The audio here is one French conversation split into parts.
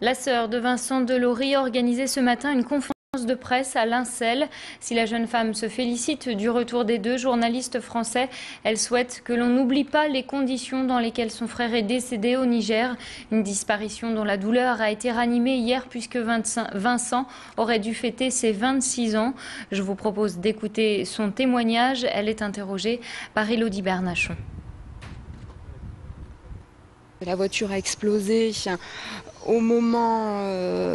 La sœur de Vincent Delory a organisé ce matin une conférence de presse à Lincel. Si la jeune femme se félicite du retour des deux journalistes français, elle souhaite que l'on n'oublie pas les conditions dans lesquelles son frère est décédé au Niger. Une disparition dont la douleur a été ranimée hier puisque Vincent aurait dû fêter ses 26 ans. Je vous propose d'écouter son témoignage. Elle est interrogée par Élodie Bernachon. La voiture a explosé au moment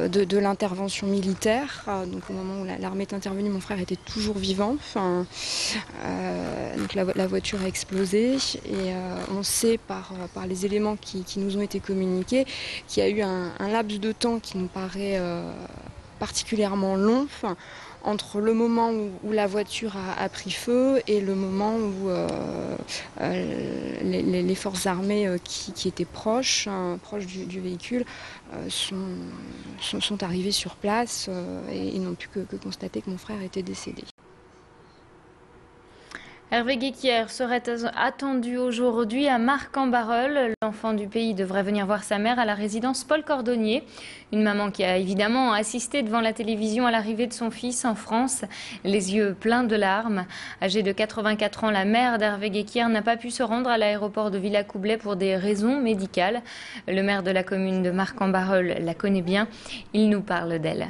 de l'intervention militaire, donc au moment où l'armée est intervenue, mon frère était toujours vivant. Donc la voiture a explosé et on sait par les éléments qui nous ont été communiqués qu'il y a eu un laps de temps qui nous paraît particulièrement long. Entre le moment où la voiture a pris feu et le moment où les forces armées qui étaient proches du véhicule sont arrivées sur place et n'ont pu que constater que mon frère était décédé. Hervé Guéquière serait attendu aujourd'hui à Marc-en-Barœul. L'enfant du pays devrait venir voir sa mère à la résidence Paul Cordonnier. Une maman qui a évidemment assisté devant la télévision à l'arrivée de son fils en France, les yeux pleins de larmes. Âgée de 84 ans, la mère d'Hervé Guéquière n'a pas pu se rendre à l'aéroport de Villacoublay pour des raisons médicales. Le maire de la commune de Marc-en-Barœul la connaît bien. Il nous parle d'elle.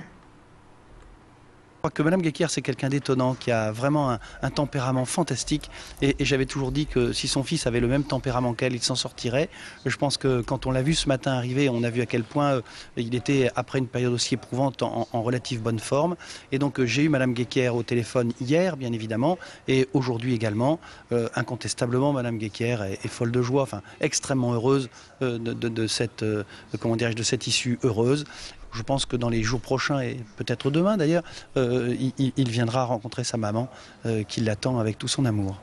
Je crois que Mme Guéquière, c'est quelqu'un d'étonnant, qui a vraiment un tempérament fantastique. Et j'avais toujours dit que si son fils avait le même tempérament qu'elle, il s'en sortirait. Je pense que quand on l'a vu ce matin arriver, on a vu à quel point il était, après une période aussi éprouvante, en relative bonne forme. Et donc j'ai eu Mme Guéquière au téléphone hier, bien évidemment, et aujourd'hui également. Incontestablement, Mme Guéquière est folle de joie, enfin extrêmement heureuse de cette issue heureuse. Je pense que dans les jours prochains, et peut-être demain d'ailleurs, il viendra rencontrer sa maman qui l'attend avec tout son amour.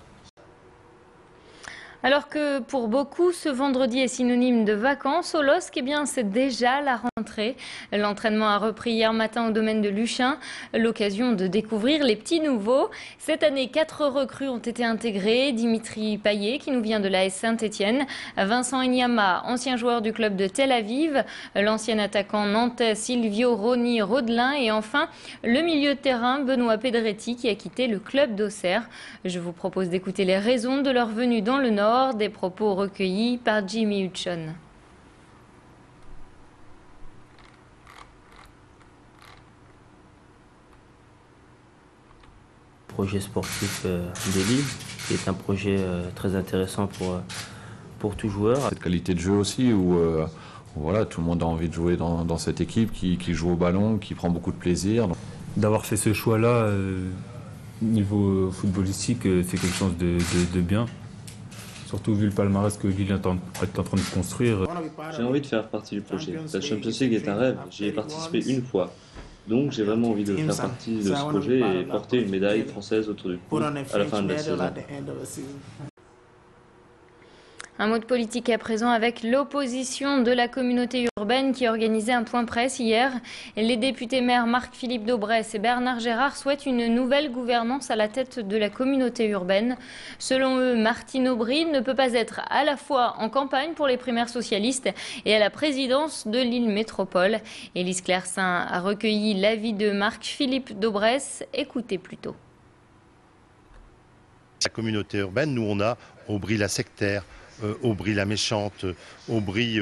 Alors que pour beaucoup, ce vendredi est synonyme de vacances, au LOSC, eh bien, c'est déjà la rentrée. L'entraînement a repris hier matin au domaine de Luchin, l'occasion de découvrir les petits nouveaux. Cette année, 4 recrues ont été intégrées. Dimitri Payet, qui nous vient de l'AS Saint-Étienne, Vincent Enyama, ancien joueur du club de Tel Aviv, l'ancien attaquant nantais Silvio Roni Rodelin et enfin le milieu de terrain Benoît Pedretti qui a quitté le club d'Auxerre. Je vous propose d'écouter les raisons de leur venue dans le Nord. Des propos recueillis par Jimmy Hutchon. Projet sportif des Lilles, qui est un projet très intéressant pour tout joueur. Cette qualité de jeu aussi où voilà, tout le monde a envie de jouer dans cette équipe qui joue au ballon, qui prend beaucoup de plaisir. D'avoir fait ce choix-là, niveau footballistique, c'est quelque chose de bien. Surtout vu le palmarès que Lille est en train de construire. J'ai envie de faire partie du projet. La Champions League est un rêve, j'y ai participé une fois. Donc j'ai vraiment envie de faire partie de ce projet et porter une médaille française autour du cou à la fin de la saison. Un mot de politique à présent avec l'opposition de la communauté urbaine qui organisait un point presse hier. Les députés maires Marc-Philippe Daubresse et Bernard Gérard souhaitent une nouvelle gouvernance à la tête de la communauté urbaine. Selon eux, Martine Aubry ne peut pas être à la fois en campagne pour les primaires socialistes et à la présidence de Lille Métropole. Élise Clersin a recueilli l'avis de Marc-Philippe Daubresse. Écoutez plutôt. La communauté urbaine, nous on a Aubry la sectaire, Aubry la méchante, Aubry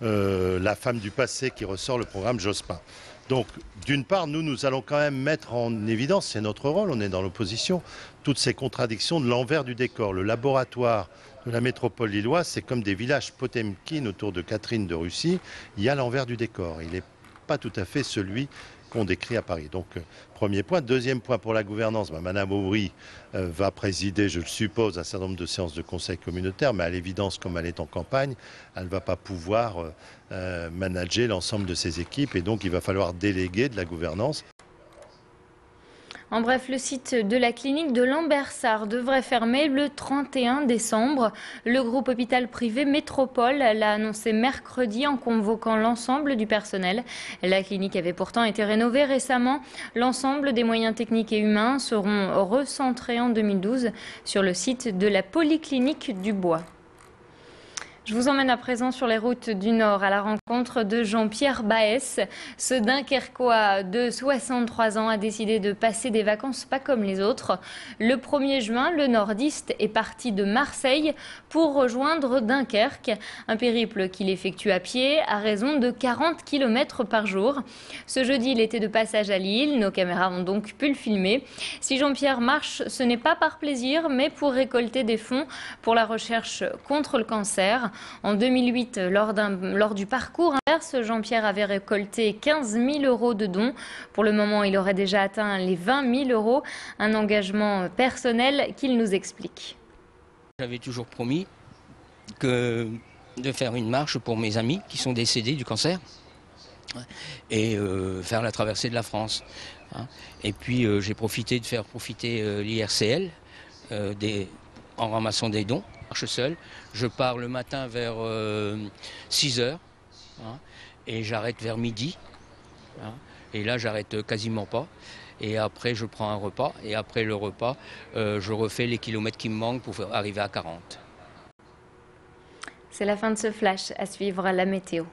la femme du passé qui ressort le programme Jospin. Donc d'une part, nous allons quand même mettre en évidence, c'est notre rôle, on est dans l'opposition, toutes ces contradictions de l'envers du décor. Le laboratoire de la métropole lilloise, c'est comme des villages Potemkin autour de Catherine de Russie, il y a l'envers du décor, il n'est pas tout à fait celui qu'on décrit à Paris. Donc, premier point. Deuxième point pour la gouvernance, Madame Aubry va présider, je le suppose, un certain nombre de séances de conseil communautaire, mais à l'évidence, comme elle est en campagne, elle ne va pas pouvoir manager l'ensemble de ses équipes et donc il va falloir déléguer de la gouvernance. En bref, le site de la clinique de Lambersart devrait fermer le 31 décembre. Le groupe hôpital privé Métropole l'a annoncé mercredi en convoquant l'ensemble du personnel. La clinique avait pourtant été rénovée récemment. L'ensemble des moyens techniques et humains seront recentrés en 2012 sur le site de la Polyclinique du Bois. Je vous emmène à présent sur les routes du Nord à la rencontre de Jean-Pierre Baès. Ce Dunkerquois de 63 ans a décidé de passer des vacances pas comme les autres. Le 1er juin, le nordiste est parti de Marseille pour rejoindre Dunkerque. Un périple qu'il effectue à pied à raison de 40 km par jour. Ce jeudi, il était de passage à Lille. Nos caméras ont donc pu le filmer. Si Jean-Pierre marche, ce n'est pas par plaisir, mais pour récolter des fonds pour la recherche contre le cancer. En 2008, lors du parcours inverse, Jean-Pierre avait récolté 15 000 € de dons. Pour le moment, il aurait déjà atteint les 20 000 €, un engagement personnel qu'il nous explique. J'avais toujours promis de faire une marche pour mes amis qui sont décédés du cancer et faire la traversée de la France. Et puis j'ai profité de faire profiter l'IRCL en ramassant des dons. Je marche seul, je pars le matin vers 6 h et j'arrête vers midi. Et là j'arrête quasiment pas. Et après je prends un repas et après le repas je refais les kilomètres qui me manquent pour arriver à 40. C'est la fin de ce flash. À suivre la météo.